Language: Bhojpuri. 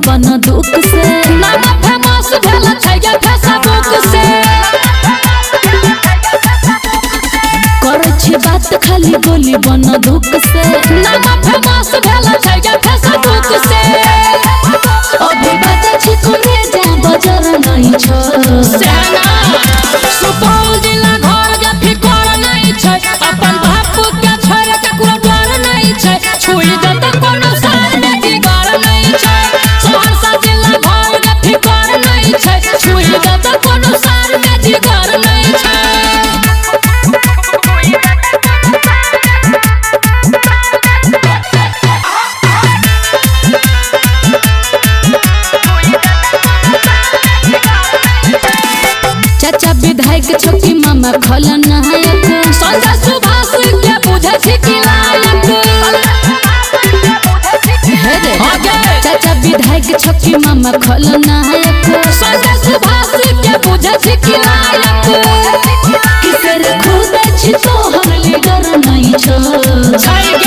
बन दुख से नाम फेमस भेल छै फेसबुक से करे छे बात खाली गोली बन दुख से नाम फेमस भेल छै फेसबुक से अभी बात छी कोने जा बजर नहीं छ सेना सुपौल जिला घर के फिकर नहीं छै अपन बापू के छोड़ के कोनो डर नहीं छै छुई दत कोनो साल में जिगर नहीं छै सहरसा जिला घर के फिकर नहीं छै छुई दत कोनो साल में जिगर नहीं छै चाचा विधायक छोटी मामा खलनायक संजय सुभाष के बुझे छी कि लायक चाचा विधायक छोटी मामा खलनायक संजय सुभाष के बुझे छी कि लायक किसर खुद छी तोहर लीडर नहीं छ सही